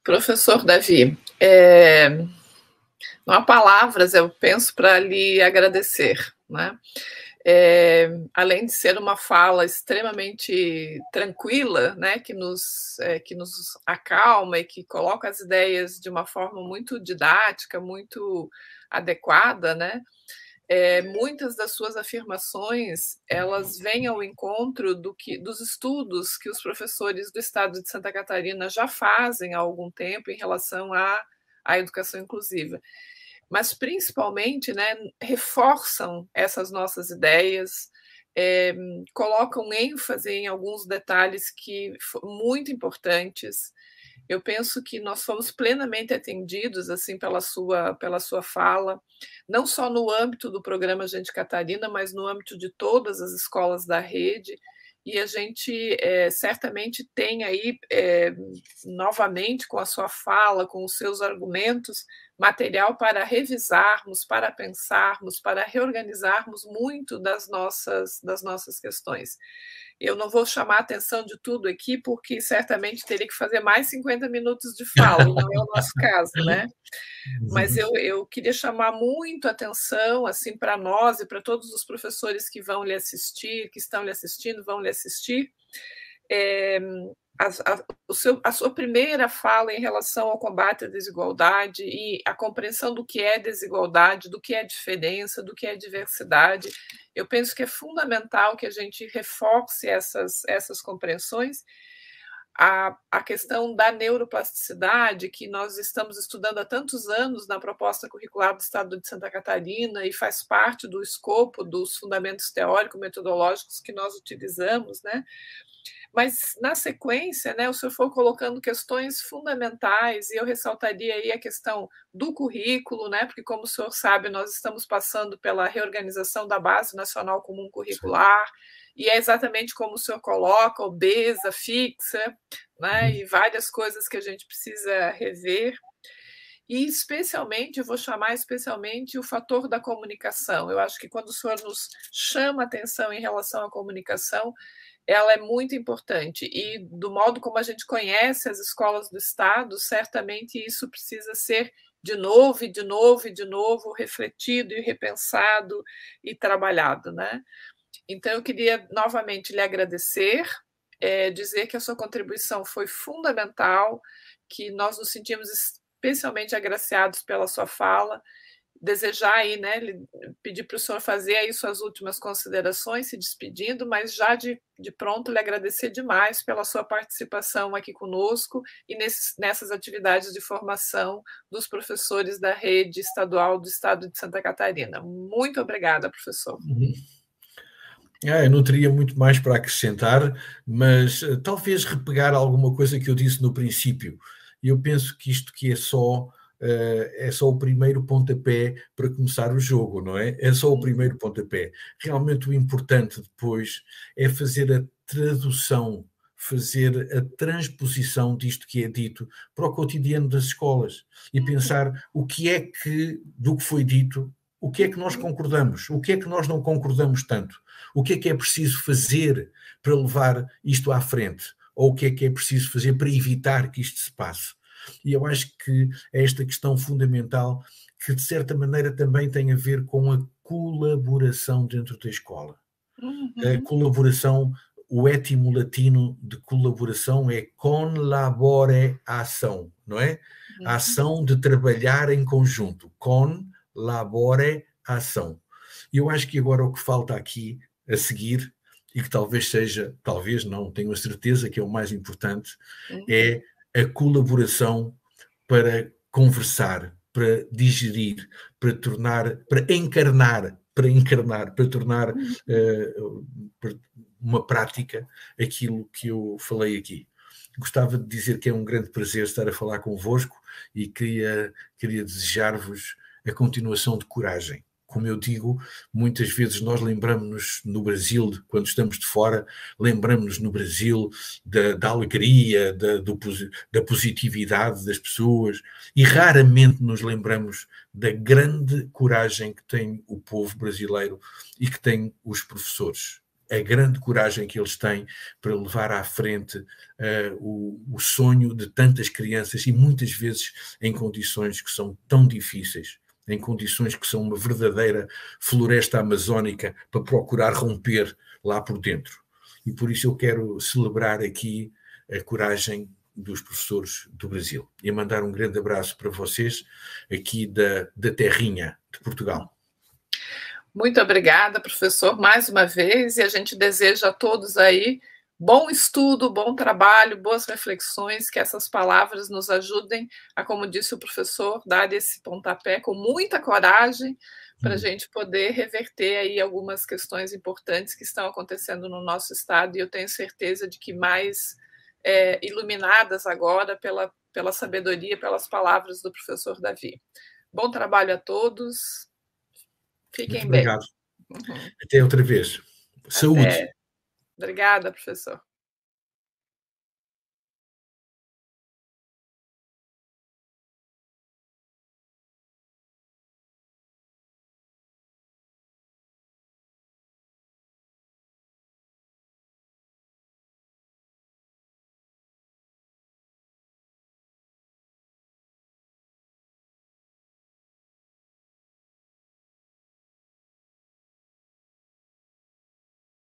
S1: Professor Davi, não há palavras, eu penso, para lhe agradecer, né? Além de ser uma fala extremamente tranquila, né, que nos acalma e que coloca as ideias de uma forma muito didática, muito adequada, né? Muitas das suas afirmações, elas vêm ao encontro dos estudos que os professores do estado de Santa Catarina já fazem há algum tempo em relação à educação inclusiva. Mas, principalmente, né, reforçam essas nossas ideias, colocam ênfase em alguns detalhes muito importantes. Eu penso que nós fomos plenamente atendidos assim pela sua fala, não só no âmbito do programa Gente Catarina, mas no âmbito de todas as escolas da rede, e a gente certamente tem aí, novamente, com a sua fala, com os seus argumentos, material para revisarmos, para pensarmos, para reorganizarmos muito das nossas questões. Eu não vou chamar a atenção de tudo aqui, porque certamente teria que fazer mais 50 minutos de fala, e não é o nosso caso, né? Mas eu queria chamar muito a atenção assim, para nós e para todos os professores que vão lhe assistir, que estão lhe assistindo, vão lhe assistir. A sua primeira fala em relação ao combate à desigualdade e a compreensão do que é desigualdade, do que é diferença, do que é diversidade. Eu penso que é fundamental que a gente reforce essas compreensões. A questão da neuroplasticidade, que nós estamos estudando há tantos anos na proposta curricular do Estado de Santa Catarina e faz parte do escopo dos fundamentos teórico-metodológicos que nós utilizamos, né? Mas, na sequência, né, o senhor foi colocando questões fundamentais, e eu ressaltaria aí a questão do currículo, né, porque, como o senhor sabe, nós estamos passando pela reorganização da Base Nacional Comum Curricular, e é exatamente como o senhor coloca, obesa, fixa, né, e várias coisas que a gente precisa rever. E, especialmente, eu vou chamar especialmente o fator da comunicação. Eu acho que quando o senhor nos chama a atenção em relação à comunicação, ela é muito importante, e do modo como a gente conhece as escolas do Estado, certamente isso precisa ser de novo, e de novo, e de novo, refletido e repensado e trabalhado, né? Então, eu queria novamente lhe agradecer, dizer que a sua contribuição foi fundamental, que nós nos sentimos especialmente agraciados pela sua fala, desejar aí, né, pedir para o senhor fazer aí suas últimas considerações, se despedindo, mas já de pronto lhe agradecer demais pela sua participação aqui conosco e nessas atividades de formação dos professores da rede estadual do Estado de Santa Catarina. Muito obrigada, professor.
S2: Eu não teria muito mais para acrescentar, mas talvez repegar alguma coisa que eu disse no princípio. Eu penso que isto que é só o primeiro pontapé para começar o jogo, não é? É só o primeiro pontapé. Realmente o importante depois é fazer a tradução, fazer a transposição disto que é dito para o cotidiano das escolas e pensar o que é que, do que foi dito, o que é que nós concordamos, o que é que nós não concordamos tanto, o que é preciso fazer para levar isto à frente, ou o que é preciso fazer para evitar que isto se passe. E eu acho que é esta questão fundamental que, de certa maneira, também tem a ver com a colaboração dentro da escola. A colaboração, o étimo latino de colaboração é con-labore ação, não é? A ação de trabalhar em conjunto. Con-labore ação. E eu acho que agora o que falta aqui, a seguir, e que talvez seja, talvez não, tenho a certeza que é o mais importante, é a colaboração para conversar, para digerir, para encarnar, para tornar uma prática aquilo que eu falei aqui. Gostava de dizer que é um grande prazer estar a falar convosco e queria desejar-vos a continuação de coragem. como eu digo, muitas vezes nós lembramos-nos no Brasil, quando estamos de fora, lembramos-nos no Brasil da alegria, da positividade das pessoas, e raramente nos lembramos da grande coragem que tem o povo brasileiro e que tem os professores. A grande coragem que eles têm para levar à frente o sonho de tantas crianças, e muitas vezes em condições que são tão difíceis, em condições que são uma verdadeira floresta amazónica para procurar romper lá por dentro. E por isso eu quero celebrar aqui a coragem dos professores do Brasil e mandar um grande abraço para vocês aqui da terrinha de Portugal.
S1: Muito obrigada, professor, mais uma vez, e a gente deseja a todos aí bom estudo, bom trabalho, boas reflexões, que essas palavras nos ajudem a, como disse o professor, dar esse pontapé com muita coragem para a gente poder reverter aí algumas questões importantes que estão acontecendo no nosso estado, e eu tenho certeza de que mais iluminadas agora pela sabedoria, pelas palavras do professor Davi. Bom trabalho a todos. Fiquem
S2: Muito obrigado.
S1: bem.
S2: Até outra vez. Saúde.
S1: Obrigada, professor.